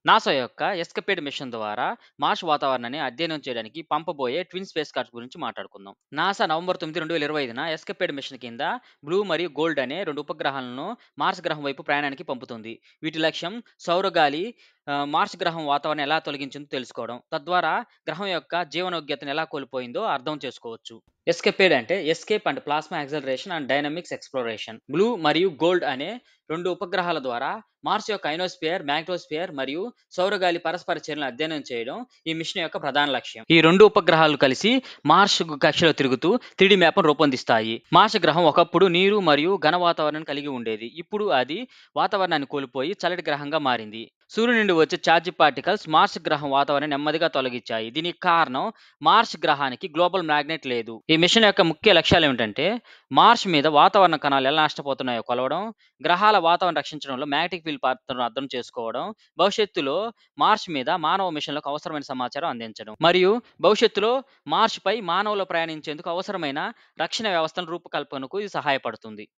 NASA యొక్క ఎస్కపేడ్ machine ద్వారా Mars వాతావరణాన్ని అధ్యయనం చేయడానికి పంపబోయే ట్విన్ స్పేస్ కార్డ్స్ గురించి మాట్లాడుకుందాం. నాసా నవంబర్ 9, 2025న ఎస్కపేడ్ మిషన్ కింద బ్లూ మరియు గోల్డ్ అనే 2 ఉపగ్రహాలను మార్స్ గ్రహం వైపు ప్రయాణానికి పంపుతుంది. వీటి లక్ష్యం సౌరగాలి మార్స్ గ్రహం వాతావరణం ఎలా తొలగించిందో తెలుసుకోవడం. తద్వారా గ్రహం యొక్క జీవనోగ్యతను ఎలా కోల్పోయిందో అర్థం చేసుకోవచ్చు. ఎస్కేపేడ్ అంటే escape and plasma acceleration and dynamics exploration. Blue మరియు గోల్డ్ అనే 2 ఉపగ్రహాల ద్వారా మార్స్ యొక్క ఐనోస్ఫియర్, మాగ్నెటోస్ఫియర్ మరియు సౌరగాలి పరస్పర చర్యలను అధ్యయనం చేయడం ఈ మిషన్ యొక్క ప్రధాన లక్ష్యం. ఈ 2 ఉపగ్రహాలు కలిసి మార్స్ కక్షలో తిరుగుతూ 3D మ్యాప్‌ను రూపొందిస్తాయి. మార్స్ గ్రహం ఒకప్పుడు నీరు మరియు ఘన వాతావరణాన్ని కలిగి ఉండేది. ఇప్పుడు అది వాతావరణాన్ని కోల్పోయి చల్లటి గ్రహంగా మారింది. సూర్యుడి నుండి వచ్చే ఛార్జ్ పార్టికల్స్ మార్స్ గ్రహం వాతావరణాన్ని నెమ్మదిగా తొలగించాయి. దీనికి కారణం మార్స్ గ్రహానికి గ్లోబల్ మ్యాగ్నెట్ లేదు. ఈ మిషన్ యొక్క ముఖ్య లక్ష్యాలు ఏమిటంటే మార్స్ మీద వాతావరణ కణాలు ఎలా నష్టపోతున్నాయో కొలవడం, గ్రహాల వాతావరణం రక్షించడంలో మ్యాగ్నెటిక్ ఫీల్డ్ పాత్రను అర్థం చేసుకోవడం, భవిష్యత్తులో మార్స్ మీద మానవ మిషన్లకు అవసరమైన సమాచారం అందించడం, మరియు భవిష్యత్తులో మార్స్ పై మానవులు ప్రయాణించేందుకు అవసరమైన రక్షణ వ్యవస్థల రూపకల్పనకు ఇది సహాయపడుతుంది.